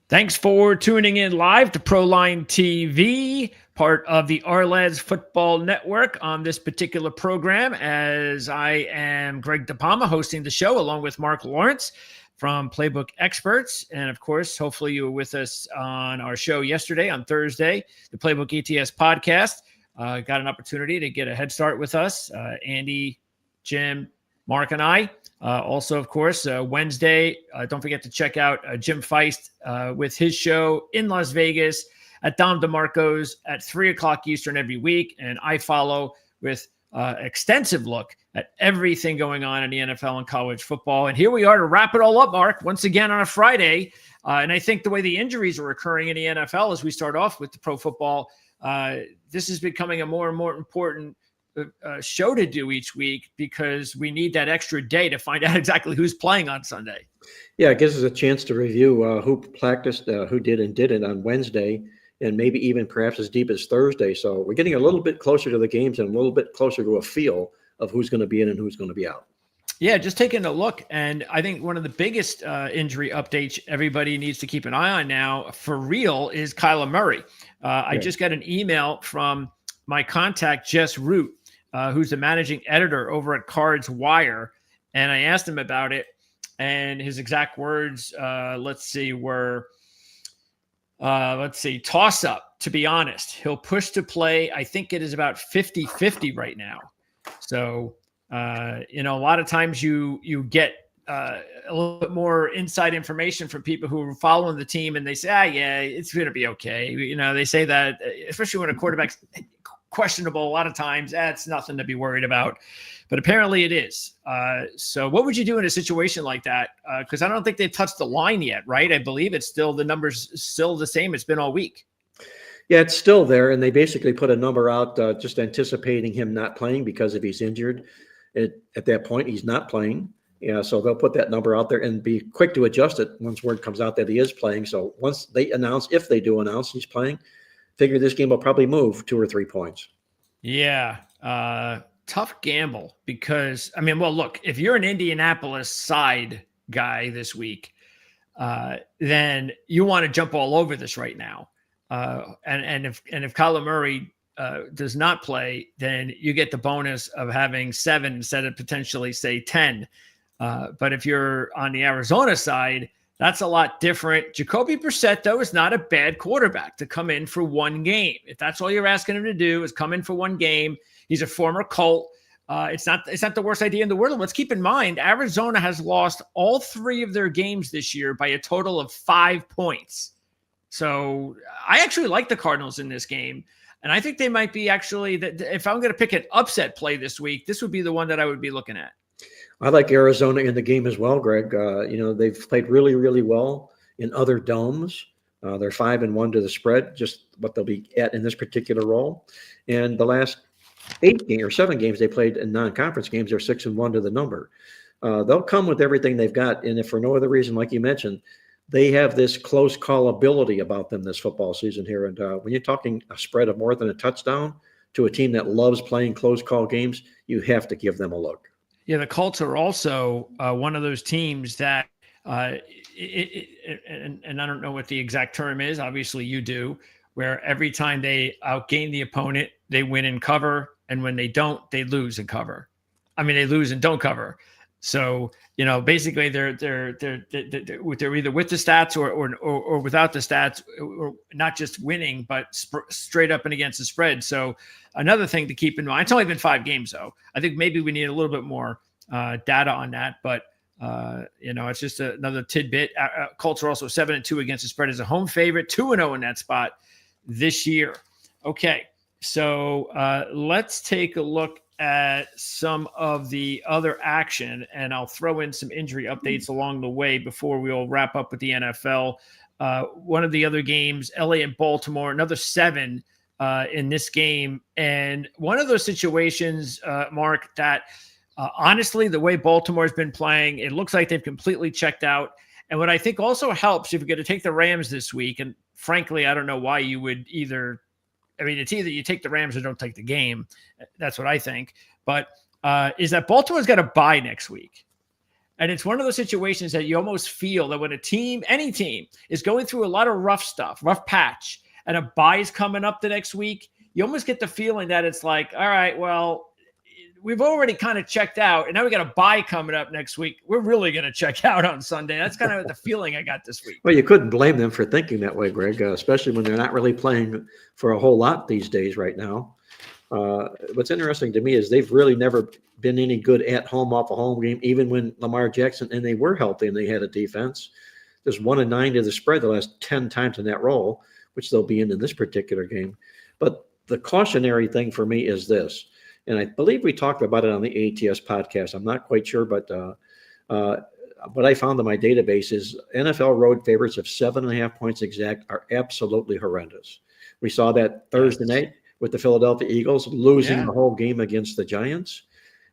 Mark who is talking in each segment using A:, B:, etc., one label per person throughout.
A: Thanks for tuning in live to Proline TV, part of the Ourlads Football Network on this particular program, as I am Greg DePalma hosting the show along with Mark Lawrence from Playbook Experts. And of course, hopefully you were with us on our show yesterday on Thursday, the Playbook ETS podcast. Got an opportunity to get a head start with us, Andy, Jim, Mark, and I. Also, of course, Wednesday, don't forget to check out Jim Feist with his show in Las Vegas at Dom DeMarco's at 3 o'clock Eastern every week. And I follow with extensive look at everything going on in the NFL and college football. And here we are to wrap it all up, Mark, once again on a Friday. And I think the way the injuries are occurring in the NFL as we start off with the pro football, this is becoming a more and more important show to do each week because we need that extra day to find out exactly who's playing on Sunday.
B: Yeah, it gives us a chance to review who practiced, who did and didn't on Wednesday, and maybe even perhaps as deep as Thursday. So we're getting a little bit closer to the games and a little bit closer to a feel of who's going to be in and who's going to be out.
A: Yeah, just taking a look. And I think one of the biggest injury updates everybody needs to keep an eye on now for real is Kyler Murray. I just got an email from my contact, Jess Root, who's the managing editor over at Cards Wire. And I asked him about it. And his exact words, were toss up, to be honest. He'll push to play. I think it is about 50-50 right now. So, a lot of times you get a little bit more inside information from people who are following the team and they say, yeah, it's going to be okay. They say that, especially when a quarterback's questionable a lot of times, it's nothing to be worried about, but apparently it is. So what would you do in a situation like that? Because I don't think they've touched the line yet, right? I believe it's still, the number's still the same. It's been all week.
B: Yeah, it's still there. And they basically put a number out just anticipating him not playing because if he's injured at that point, he's not playing. Yeah, so they'll put that number out there and be quick to adjust it once word comes out that he is playing. So once they announce, if they do announce he's playing, figure this game will probably move 2 or 3 points.
A: Yeah. Tough gamble because, look, if you're an Indianapolis side guy this week, then you want to jump all over this right now. And if Kyler Murray does not play, then you get the bonus of having 7 instead of potentially, say, 10. But if you're on the Arizona side, that's a lot different. Jacoby Brissett, though, is not a bad quarterback to come in for one game. If that's all you're asking him to do is come in for one game, he's a former Colt. It's not the worst idea in the world. Let's keep in mind, Arizona has lost all 3 of their games this year by a total of 5 points. So I actually like the Cardinals in this game. And I think they might be actually, if I'm going to pick an upset play this week, this would be the one that I would be looking at.
B: I like Arizona in the game as well, Greg. They've played really, really well in other domes. They're 5-1 to the spread, just what they'll be at in this particular role. And the last 7 games they played in non-conference games, they're 6-1 to the number. They'll come with everything they've got. And if for no other reason, like you mentioned, they have this close call ability about them this football season here. And when you're talking a spread of more than a touchdown to a team that loves playing close call games, you have to give them a look.
A: Yeah, the Colts are also one of those teams that, and I don't know what the exact term is. Obviously, you do, where every time they outgain the opponent, they win and cover, and when they don't, they lose and cover. They lose and don't cover. So basically, they're either with the stats or without the stats, or not just winning, but straight up and against the spread. So another thing to keep in mind. It's only been 5 games, though. I think maybe we need a little bit more data on that, but it's just another tidbit. Colts are also 7-2 against the spread as a home favorite, 2-0 in that spot this year. Okay, so let's take a look at some of the other action, and I'll throw in some injury updates along the way before we'll wrap up with the NFL. One of the other games, LA and Baltimore, another 7 in this game. And one of those situations, Mark, that honestly, the way Baltimore's been playing, it looks like they've completely checked out. And what I think also helps, if you're going to take the Rams this week, and frankly, I don't know why you would either. It's either you take the Rams or don't take the game. That's what I think. But is that Baltimore's got a bye next week. And it's one of those situations that you almost feel that when a team, any team, is going through a lot of rough stuff, rough patch, and a bye is coming up the next week, you almost get the feeling that it's like, all right, well, we've already kind of checked out, and now we got a bye coming up next week. We're really going to check out on Sunday. That's kind of the feeling I got this week.
B: Well, you couldn't blame them for thinking that way, Greg, especially when they're not really playing for a whole lot these days right now. What's interesting to me is they've really never been any good at home off a home game, even when Lamar Jackson and they were healthy and they had a defense. There's 1-9 to the spread the last 10 times in that role, which they'll be in this particular game. But the cautionary thing for me is this, and I believe we talked about it on the ATS podcast. I'm not quite sure, but what I found in my database is NFL road favorites of 7.5 points exact are absolutely horrendous. We saw that Thursday night with the Philadelphia Eagles losing the whole game against the Giants.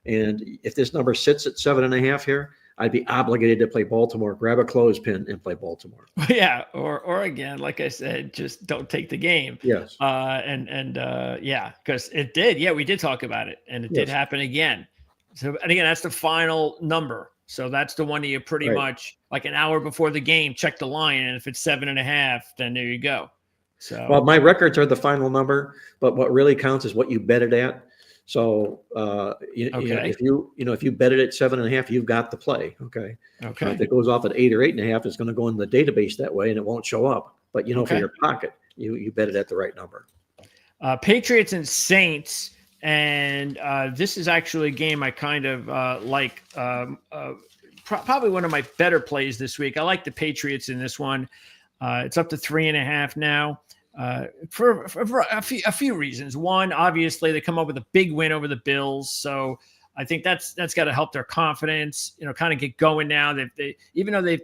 B: And if this number sits at 7.5 here, I'd be obligated to play Baltimore, grab a clothespin and play Baltimore.
A: Yeah. Or again, like I said, just don't take the game.
B: Yes.
A: Because it did. Yeah, we did talk about it, and it did happen again. So, and again, that's the final number. So that's the one that you pretty much like an hour before the game, check the line. And if it's 7.5, then there you go. So,
B: well, my records are the final number, but what really counts is what you bet it at. So, if you bet it at 7.5, you've got the play. Okay. If it goes off at 8 or 8.5, it's going to go in the database that way and it won't show up. But, for your pocket, you bet it at the right number.
A: Patriots and Saints. And this is actually a game I kind of like. Probably one of my better plays this week. I like the Patriots in this one. It's up to 3.5 now. For a few reasons. One, obviously, they come up with a big win over the Bills, so I think that's got to help their confidence. Kind of get going now. Even though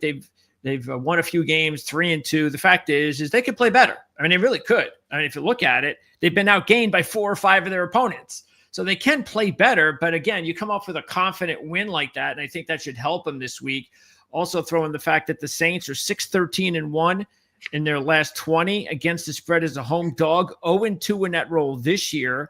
A: they've won a few games, 3-2. The fact is they could play better. I mean, they really could. I mean, if you look at it, they've been outgained by 4 or 5 of their opponents, so they can play better. But again, you come up with a confident win like that, and I think that should help them this week. Also, throw in the fact that the Saints are 6-13-1. in their last 20 against the spread as a home dog, 0-2 in that role this year.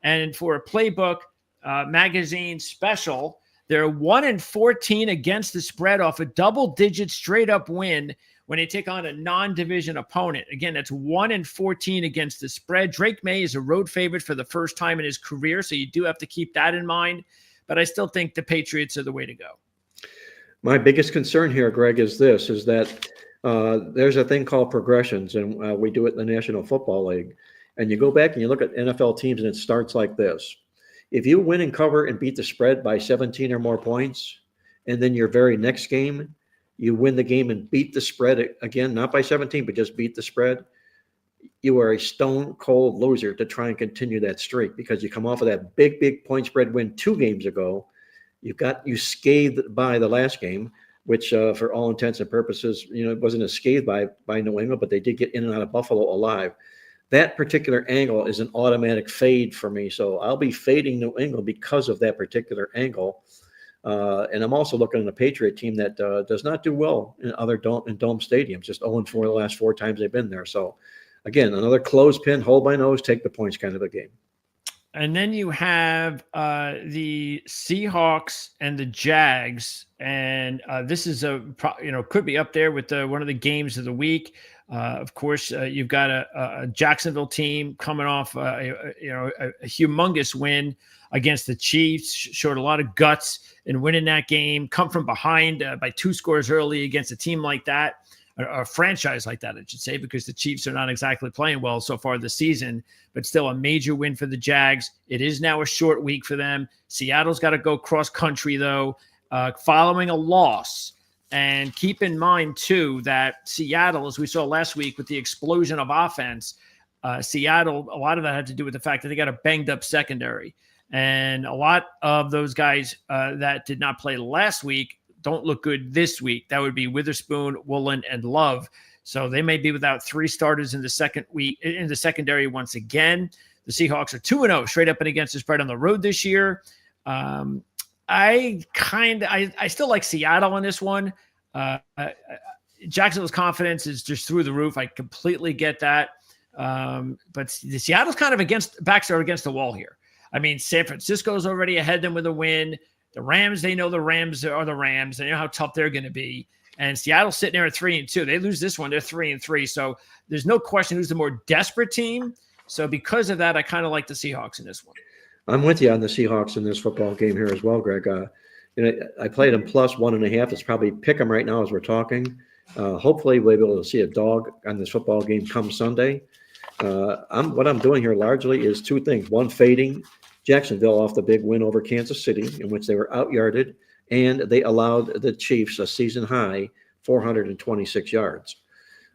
A: And for a playbook magazine special, they're 1-14 against the spread off a double-digit straight-up win when they take on a non-division opponent. Again, that's 1-14 against the spread. Drake May is a road favorite for the first time in his career, so you do have to keep that in mind. But I still think the Patriots are the way to go.
B: My biggest concern here, Greg, is that there's a thing called progressions, and we do it in the National Football League. And you go back and you look at NFL teams, and it starts like this. If you win and cover and beat the spread by 17 or more points, and then your very next game, you win the game and beat the spread again, not by 17, but just beat the spread, you are a stone cold loser to try and continue that streak, because you come off of that big point spread win 2 games ago. You scathed by the last game, which for all intents and purposes, it wasn't a scathed by New England, but they did get in and out of Buffalo alive. That particular angle is an automatic fade for me. So I'll be fading New England because of that particular angle. And I'm also looking at a Patriot team that does not do well in other dome stadiums, just 0-4 the last 4 times they've been there. So again, another clothespin, hold my nose, take the points kind of a game.
A: And then you have the Seahawks and the Jags, and this is could be up there with one of the games of the week. Of course, you've got a Jacksonville team coming off a humongous win against the Chiefs. Showed a lot of guts in winning that game. Come from behind by 2 scores early against a team like that. A franchise like that, I should say, because the Chiefs are not exactly playing well so far this season, but still a major win for the Jags. It is now a short week for them. Seattle's got to go cross country, though, following a loss. And keep in mind, too, that Seattle, as we saw last week with the explosion of offense, Seattle, a lot of that had to do with the fact that they got a banged up secondary. And a lot of those guys that did not play last week don't look good this week. That would be Witherspoon, Woolen, and Love. So they may be without 3 starters in the secondary once again. The Seahawks are 2-0 straight up and against the spread on the road this year. I still like Seattle on this one. Jacksonville's confidence is just through the roof. I completely get that. But the Seattle's kind of backs are against the wall here. I mean, San Francisco's already ahead of them with a win. The Rams, they know the Rams are the Rams. They know how tough they're going to be. And Seattle's sitting there at 3-2. They lose this one, they're 3-3. So there's no question who's the more desperate team. So because of that, I kind of like the Seahawks in this one.
B: I'm with you on the Seahawks in this football game here as well, Greg. I played them plus 1.5. It's probably pick 'em right now as we're talking. Hopefully we'll be able to see a dog on this football game come Sunday. What I'm doing here largely is two things. One, fading Jacksonville off the big win over Kansas City, in which they were out-yarded, and they allowed the Chiefs a season-high 426 yards.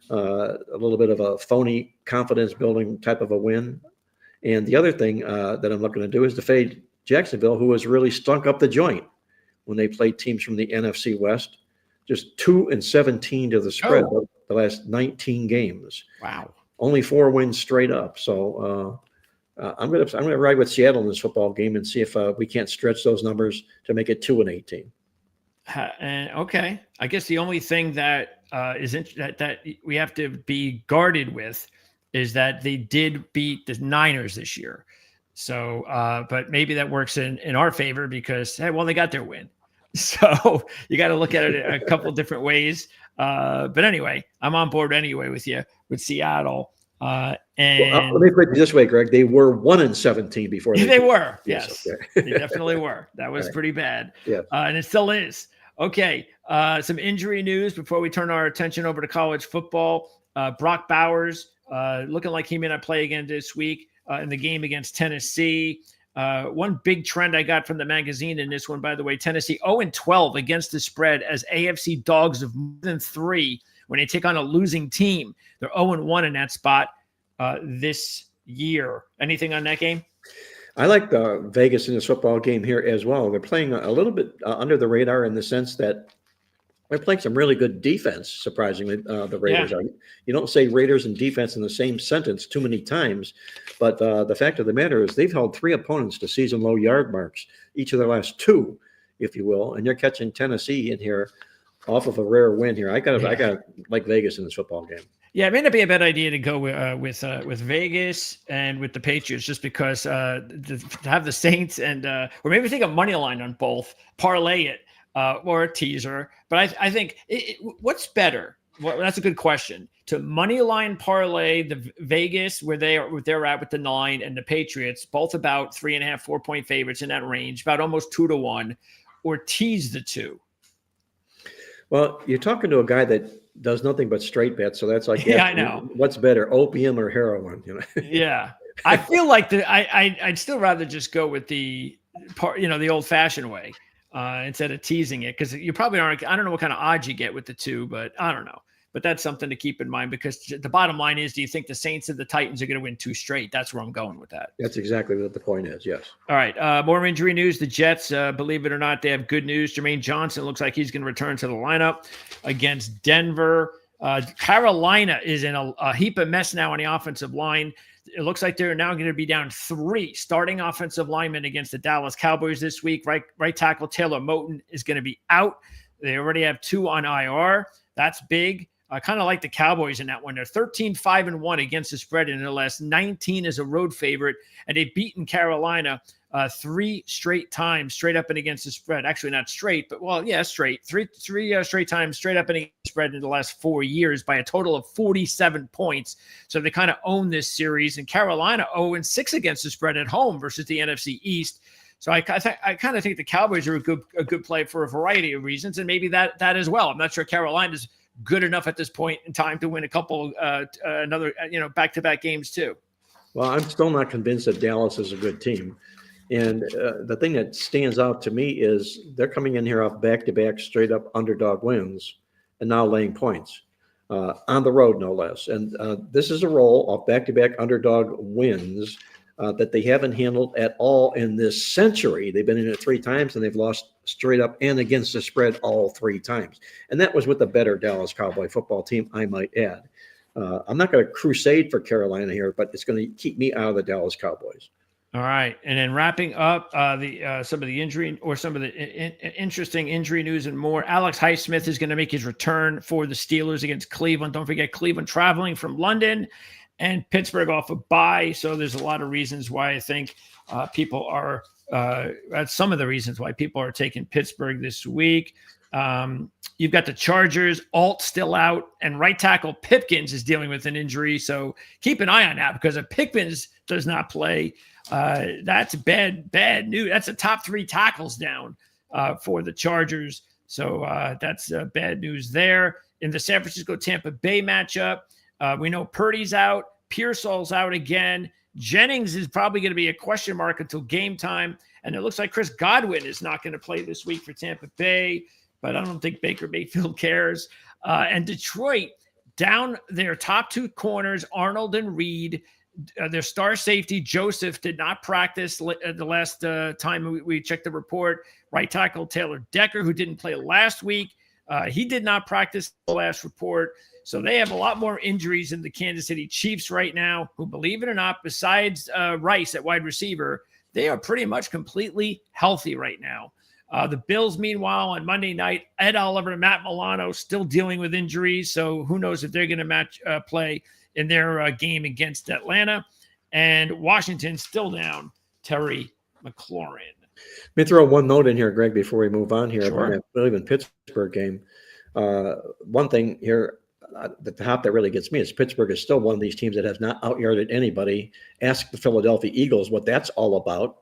B: A little bit of a phony confidence-building type of a win. And the other thing that I'm looking to do is to fade Jacksonville, who has really stunk up the joint when they played teams from the NFC West. Just 2-17 to the spread the last 19 games.
A: Wow.
B: Only 4 wins straight up. So I'm gonna ride with Seattle in this football game and see if we can't stretch those numbers to make it 2-18.
A: Okay. I guess the only thing that that we have to be guarded with is that they did beat the Niners this year. So, but maybe that works in our favor because, hey, well, they got their win. So you got to look at it a couple different ways. But anyway, I'm on board anyway with you with Seattle. And
B: let me put it this way, Greg. They were 1-17 before
A: they were. Yes,
B: okay.
A: They definitely were. That was pretty bad.
B: Yeah.
A: And it still is. Okay. Some injury news before we turn our attention over to college football. Brock Bowers looking like he may not play again this week in the game against Tennessee. One big trend I got from the magazine in this one, by the way, Tennessee 0-12 against the spread as AFC dogs of more than 3 when they take on a losing team. They're 0-1 in that spot this year. Anything on that game?
B: I like Vegas in this football game here as well. They're playing a little bit under the radar in the sense that they're playing some really good defense, surprisingly, the Raiders are. You don't say Raiders and defense in the same sentence too many times, but the fact of the matter is they've held 3 opponents to season-low yard marks, each of their last 2, if you will, and they're catching Tennessee in here off of a rare win here. I got like Vegas in this football game. Yeah,
A: it may not be a bad idea to go with Vegas and with the Patriots just because to have the Saints and or maybe take a money line on both, parlay it. Or a teaser, but I think what's better? Well, that's a good question. To money line parlay the Vegas where they're at with the 9 and the Patriots, both about 3.5, 4 point favorites in that range, about almost 2-1, or tease the 2.
B: Well, you're talking to a guy that does nothing but straight bets, so that's like
A: I know
B: what's better, opium or heroin?
A: Yeah, I feel like I'd still rather just go with the old fashioned way. Instead of teasing it, because you probably aren't. I don't know what kind of odds you get with the 2, but I don't know. But that's something to keep in mind because the bottom line is, do you think the Saints and the Titans are going to win 2 straight? That's where I'm going with that.
B: That's exactly what the point is. Yes.
A: All right. More injury news. The Jets, believe it or not, they have good news. Jermaine Johnson looks like he's going to return to the lineup against Denver. Carolina is in a heap of mess now on the offensive line. It looks like they're now going to be down 3 starting offensive linemen against the Dallas Cowboys this week. Right tackle Taylor Moton is going to be out. They already have 2 on IR. That's big. I kind of like the Cowboys in that one. They're 13-5-1 against the spread in their last 19 as a road favorite, and they've beaten Carolina 3 straight times straight up and against the spread. Actually, not straight, but straight. Three straight times straight up and against the spread in the last 4 years by a total of 47 points. So they kind of own this series. And Carolina 0-6 against the spread at home versus the NFC East. So I kind of think the Cowboys are a good play for a variety of reasons, and maybe that as well. I'm not sure Carolina's good enough at this point in time to win a couple another back-to-back games too.
B: Well, I'm still not convinced that Dallas is a good team. And the thing that stands out to me is they're coming in here off back-to-back straight-up underdog wins and now laying points on the road, no less. And this is a roll of back-to-back underdog wins that they haven't handled at all in this century. They've been in it 3 times, and they've lost straight up and against the spread all 3 times. And that was with the better Dallas Cowboy football team, I might add. I'm not going to crusade for Carolina here, but it's going to keep me out of the Dallas Cowboys.
A: All right, and then wrapping up some of the injury or some of the interesting injury news and more. Alex Highsmith is going to make his return for the Steelers against Cleveland. Don't forget, Cleveland traveling from London and Pittsburgh off a bye. So there's a lot of reasons why I think people are That's some of the reasons why people are taking Pittsburgh this week. You've got the Chargers, Alt still out, and right tackle Pipkins is dealing with an injury. So keep an eye on that, because if Pipkins does not play, that's bad news. That's the top 3 tackles down for the Chargers. So that's bad news there. In the San Francisco-Tampa Bay matchup, we know Purdy's out. Pearsall's out again. Jennings is probably going to be a question mark until game time. And it looks like Chris Godwin is not going to play this week for Tampa Bay, but I don't think Baker Mayfield cares. And Detroit, down their top 2 corners, Arnold and Reed. Their star safety, Joseph, did not practice the last time we checked the report. Right tackle Taylor Decker, who didn't play last week, he did not practice the last report. So they have a lot more injuries in the Kansas City Chiefs right now, who, believe it or not, besides Rice at wide receiver, they are pretty much completely healthy right now. The Bills, meanwhile, on Monday night, Ed Oliver and Matt Milano still dealing with injuries. So who knows if they're going to play in their game against Atlanta. And Washington still down Terry McLaurin.
B: Let me throw one note in here, Greg, before we move on here.
A: Sure.
B: I believe in Pittsburgh game. One thing here at the top that really gets me is Pittsburgh is still one of these teams that has not out-yarded anybody. Ask the Philadelphia Eagles what that's all about.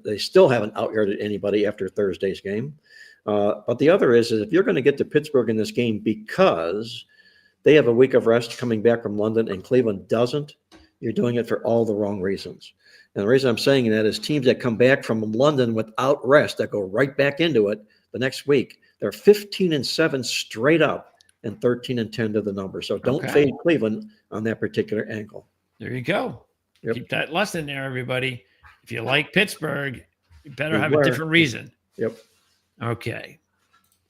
B: They still haven't out-yarded anybody after Thursday's game. But the other is if you're going to get to Pittsburgh in this game because they have a week of rest coming back from London and Cleveland doesn't, you're doing it for all the wrong reasons. And the reason I'm saying that is teams that come back from London without rest, that go right back into it the next week, they're 15-7 straight up and 13-10 to the number. So don't fade Cleveland on that particular angle.
A: There you go.
B: Yep.
A: Keep that lesson there, everybody. If you like Pittsburgh, you better have a different reason.
B: Yep.
A: Okay.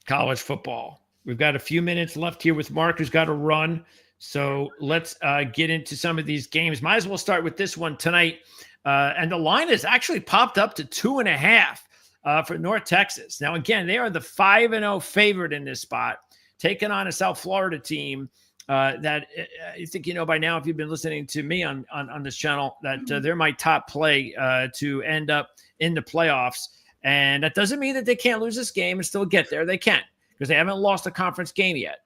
A: College football. We've got a few minutes left here with Mark, who's got to run. So let's get into some of these games. Might as well start with this one tonight. And the line has actually popped up to 2.5 for North Texas. Now, again, they are the 5-0 favorite in this spot, taking on a South Florida team that I think you know by now, if you've been listening to me on this channel, that they're my top play to end up in the playoffs. And that doesn't mean that they can't lose this game and still get there. They can, because they haven't lost a conference game yet.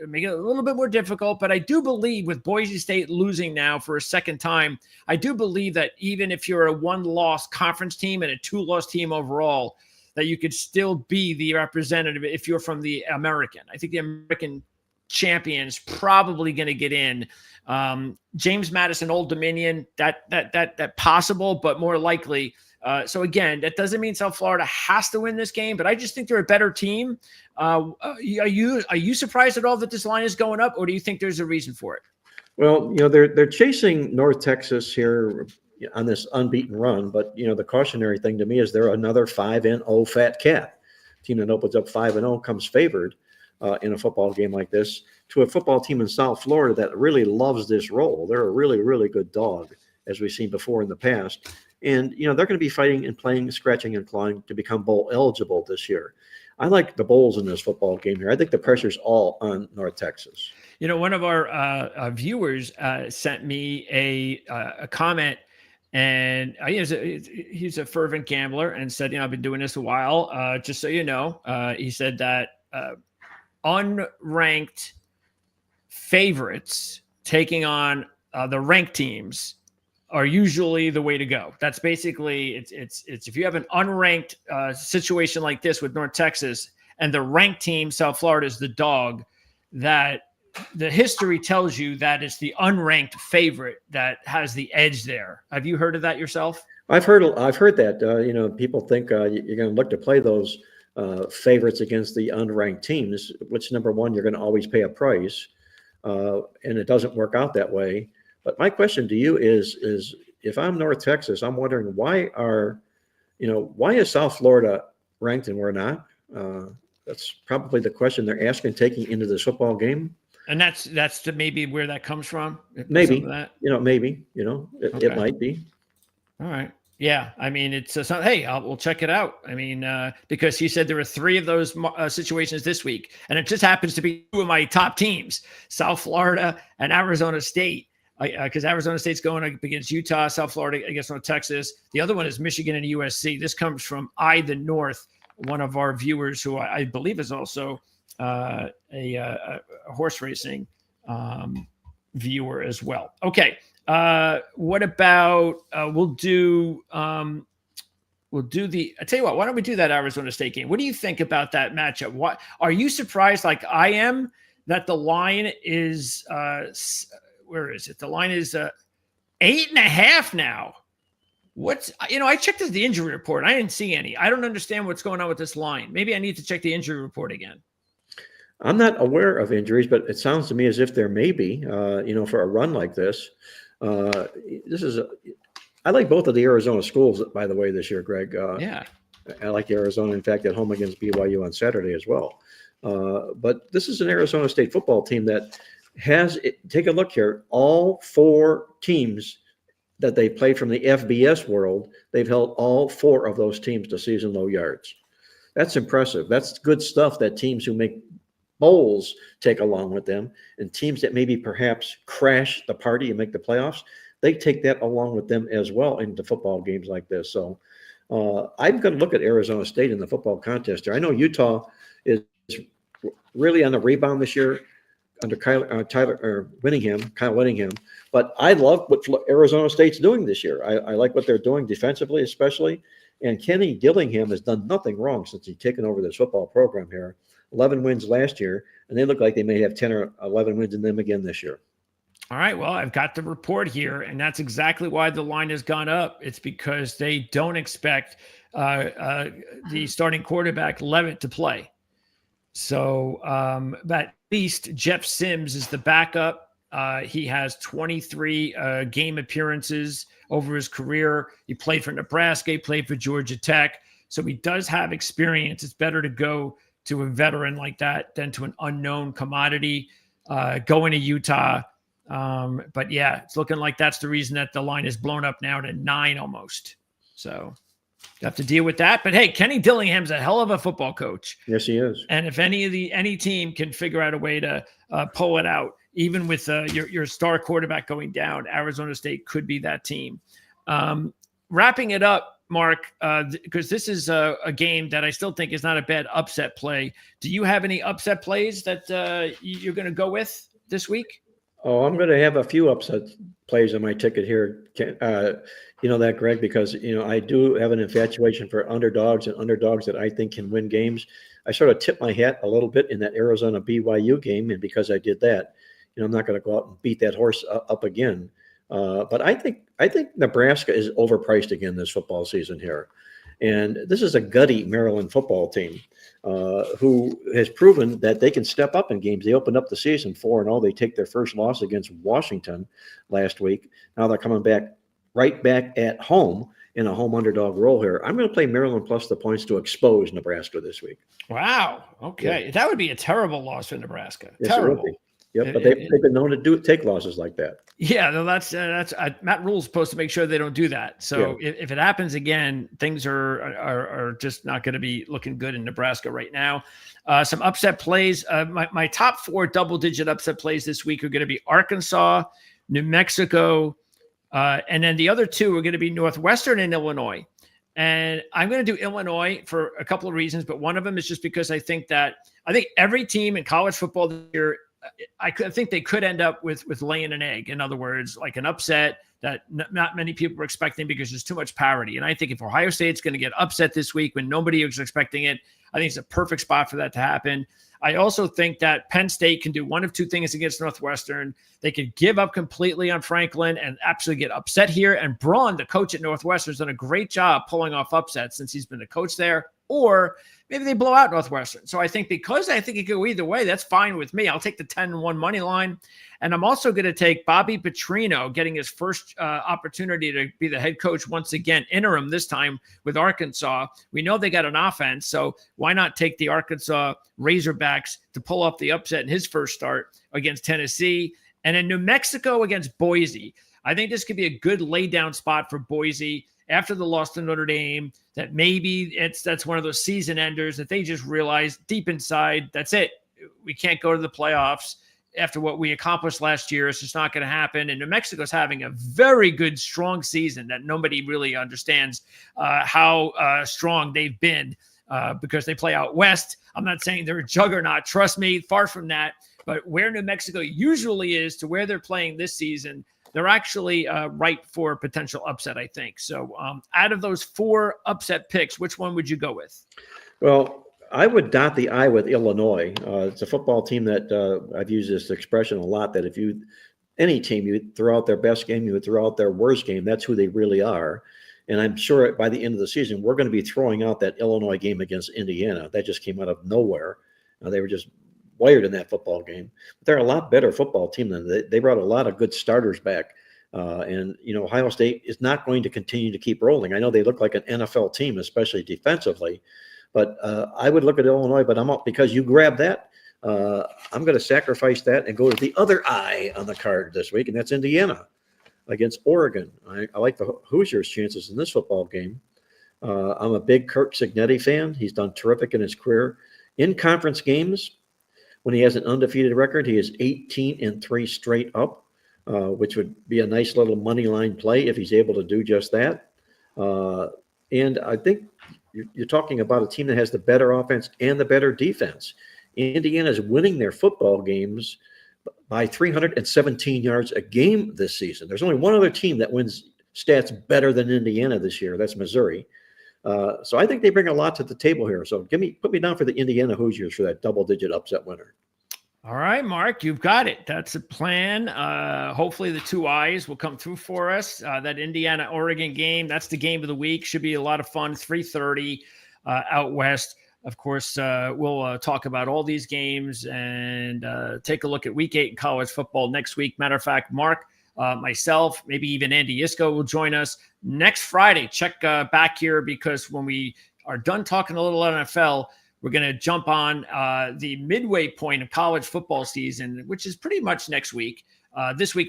A: Make it a little bit more difficult, but I do believe with Boise State losing now for a second time, I do believe that even if you're a 1-loss conference team and a 2-loss team overall, that you could still be the representative if you're from the American. I think the American champion is probably going to get in. James Madison, Old Dominion, that possible, but more likely. So again, that doesn't mean South Florida has to win this game, but I just think they're a better team. Are you surprised at all that this line is going up, or do you think there's a reason for it?
B: Well, you know, they're chasing North Texas here on this unbeaten run, but you know, the cautionary thing to me is they're another 5-0 fat cat. Team that opens up 5-0 comes favored in a football game like this to a football team in South Florida that really loves this role. They're a really, really good dog, as we've seen before in the past. And, you know, they're going to be fighting and playing, scratching and clawing to become bowl eligible this year. I like the Bulls in this football game here. I think the pressure's all on North Texas.
A: You know, one of our viewers sent me a comment, and he's a fervent gambler and said, you know, I've been doing this a while. Just so you know, he said that unranked favorites taking on the ranked teams are usually the way to go. That's basically it's if you have an unranked situation like this with North Texas and the ranked team, South Florida, is the dog, that the history tells you that it's the unranked favorite that has the edge there. Have you heard of that yourself?
B: I've heard that. You know, people think you're going to look to play those favorites against the unranked teams, which number one, you're going to always pay a price, and it doesn't work out that way. But my question to you is if I'm North Texas, I'm wondering why is South Florida ranked and we're not? That's probably the question they're asking, taking into this football game.
A: And that's maybe where that comes from.
B: Maybe it might be.
A: All right. Yeah. I mean, it's hey, we'll check it out. I mean, because he said there were 3 of those situations this week, and it just happens to be 2 of my top teams, South Florida and Arizona State. because Arizona State's going up against Utah, South Florida against North Texas. The other one is Michigan and USC. This comes from the North, one of our viewers who I believe is also a horse racing viewer as well. Okay. What about we'll do I tell you what, why don't we do that Arizona State game? What do you think about that matchup? What are you surprised like I am that the line is where is it? The line is 8.5 now. I checked the injury report. I didn't see any. I don't understand what's going on with this line. Maybe I need to check the injury report again.
B: I'm not aware of injuries, but it sounds to me as if there may be, for a run like this. I like both of the Arizona schools, by the way, this year, Greg.
A: Yeah.
B: I like Arizona, in fact, at home against BYU on Saturday as well. But this is an Arizona State football team that take a look here, all 4 teams that they played from the FBS world, they've held all 4 of those teams to season low yards. That's impressive. That's good stuff that teams who make bowls take along with them, and teams that maybe perhaps crash the party and make the playoffs, they take that along with them as well into football games like this. So I'm going to look at Arizona State in the football contest here. I know Utah is really on the rebound this year under Kyle Whittingham, but I love what Arizona State's doing this year. I like what they're doing defensively, especially. And Kenny Dillingham has done nothing wrong since he's taken over this football program here. 11 wins last year, and they look like they may have 10 or 11 wins in them again this year.
A: All right, well, I've got the report here, and that's exactly why the line has gone up. It's because they don't expect the starting quarterback Levitt to play. So at least Jeff Sims is the backup. He has 23 game appearances over his career. He played for Nebraska. He played for Georgia Tech. So he does have experience. It's better to go to a veteran like that than to an unknown commodity going to Utah. But yeah, it's looking like that's the reason that the line is blown up now to 9 almost. So you have to deal with that. But hey, Kenny Dillingham's a hell of a football coach.
B: Yes, he is.
A: And if any team can figure out a way to pull it out, even with your star quarterback going down, Arizona State could be that team. Wrapping it up, Mark, because this is a game that I still think is not a bad upset play. Do you have any upset plays that you're going to go with this week?
B: Oh, I'm going to have a few upset plays on my ticket here. You know that, Greg, because, I do have an infatuation for underdogs and underdogs that I think can win games. I sort of tipped my hat a little bit in that Arizona BYU game, and because I did that, I'm not going to go out and beat that horse up again. But I think Nebraska is overpriced again this football season here. And this is a gutty Maryland football team who has proven that they can step up in games. They opened up the season 4-0. They take their first loss against Washington last week. Now they're coming right back at home in a home underdog role here. I'm going to play Maryland plus the points to expose Nebraska this week.
A: Wow. Okay. Yeah. That would be a terrible loss for Nebraska.
B: Yes,
A: terrible.
B: Yep, but they've been known to take losses like that.
A: Yeah, no, that's Matt Rule's supposed to make sure they don't do that. So if it happens again, things are just not going to be looking good in Nebraska right now. Some upset plays. My top 4 double-digit upset plays this week are going to be Arkansas, New Mexico, and then the other 2 are going to be Northwestern and Illinois. And I'm going to do Illinois for a couple of reasons, but one of them is just because I think every team in college football this year, I think they could end up with laying an egg. In other words, like an upset that not many people are expecting because there's too much parity. And I think if Ohio State's going to get upset this week when nobody was expecting it, I think it's a perfect spot for that to happen. I also think that Penn State can do one of 2 things against Northwestern. They could give up completely on Franklin and absolutely get upset here. And Braun, the coach at Northwestern, has done a great job pulling off upsets since he's been the coach there. Or maybe they blow out Northwestern. So I think because I think it could go either way, that's fine with me. I'll take the 10-1 money line. And I'm also going to take Bobby Petrino getting his first opportunity to be the head coach once again, interim this time with Arkansas. We know they got an offense, so why not take the Arkansas Razorbacks to pull off the upset in his first start against Tennessee? And in New Mexico against Boise, I think this could be a good lay-down spot for Boise after the loss to Notre Dame, that maybe that's one of those season enders that they just realize deep inside, that's it. We can't go to the playoffs. after what we accomplished last year. It's just not going to happen. And New Mexico's having a very good, strong season that nobody really understands how strong they've been because they play out west. I'm not saying they're a juggernaut. Trust me, far from that. But where New Mexico usually is to where they're playing this season, they're actually ripe for potential upset, I think. So out of those 4 upset picks, which one would you go with?
B: Well, I would dot the I with Illinois. It's a football team that I've used this expression a lot, that if any team, you throw out their best game, you would throw out their worst game. That's who they really are. And I'm sure by the end of the season, we're going to be throwing out that Illinois game against Indiana. That just came out of nowhere. They were just wired in that football game. But they're a lot better football team than they brought a lot of good starters back. And Ohio State is not going to continue to keep rolling. I know they look like an NFL team, especially defensively. But I would look at Illinois, but I'm up because you grabbed that. I'm going to sacrifice that and go to the other eye on the card this week, and that's Indiana against Oregon. I like the Hoosiers' chances in this football game. I'm a big Kirk Cignetti fan. He's done terrific in his career. In conference games, when he has an undefeated record, he is 18-3 straight up, which would be a nice little money line play if he's able to do just that. And I think you're talking about a team that has the better offense and the better defense. Indiana is winning their football games by 317 yards a game this season. There's only one other team that wins stats better than Indiana this year. That's Missouri. So I think they bring a lot to the table here. So put me down for the Indiana Hoosiers for that double-digit upset winner.
A: All right, Mark, you've got it. That's a plan. Hopefully the 2 eyes will come through for us. That Indiana-Oregon game, that's the game of the week. Should be a lot of fun. 3:30 out west. Of course, we'll talk about all these games and take a look at Week 8 in college football next week. Matter of fact, Mark, myself, maybe even Andy Iskoe will join us next Friday. Check back here because when we are done talking a little NFL, we're going to jump on the midway point of college football season, which is pretty much next week,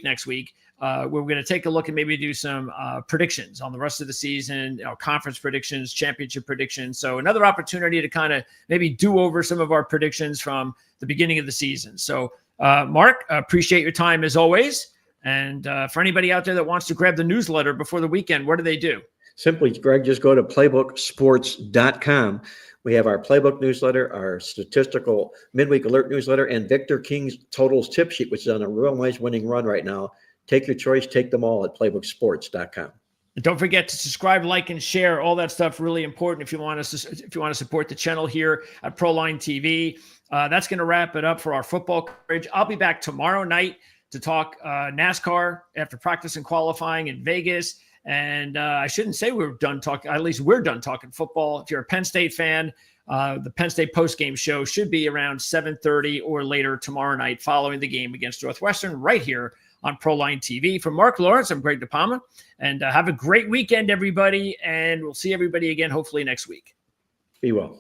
A: next week, where we're going to take a look and maybe do some predictions on the rest of the season, conference predictions, championship predictions. So another opportunity to kind of maybe do over some of our predictions from the beginning of the season. So, Mark, appreciate your time as always. And for anybody out there that wants to grab the newsletter before the weekend, what do they do?
B: Simply, Greg, just go to playbooksports.com. We have our playbook newsletter, our statistical midweek alert newsletter, and Victor King's totals tip sheet, which is on a real nice winning run right now. Take your choice, take them all at playbooksports.com.
A: And don't forget to subscribe, like, and share. All that stuff really important if you want to support the channel here at Proline TV. That's going to wrap it up for our football coverage. I'll be back tomorrow night to talk NASCAR after practice and qualifying in Vegas. And I shouldn't say we're done talking. At least we're done talking football. If you're a Penn State fan, the Penn State postgame show should be around 7:30 or later tomorrow night following the game against Northwestern right here on Proline TV. For Mark Lawrence, I'm Greg DePalma. And have a great weekend, everybody. And we'll see everybody again hopefully next week.
B: Be well.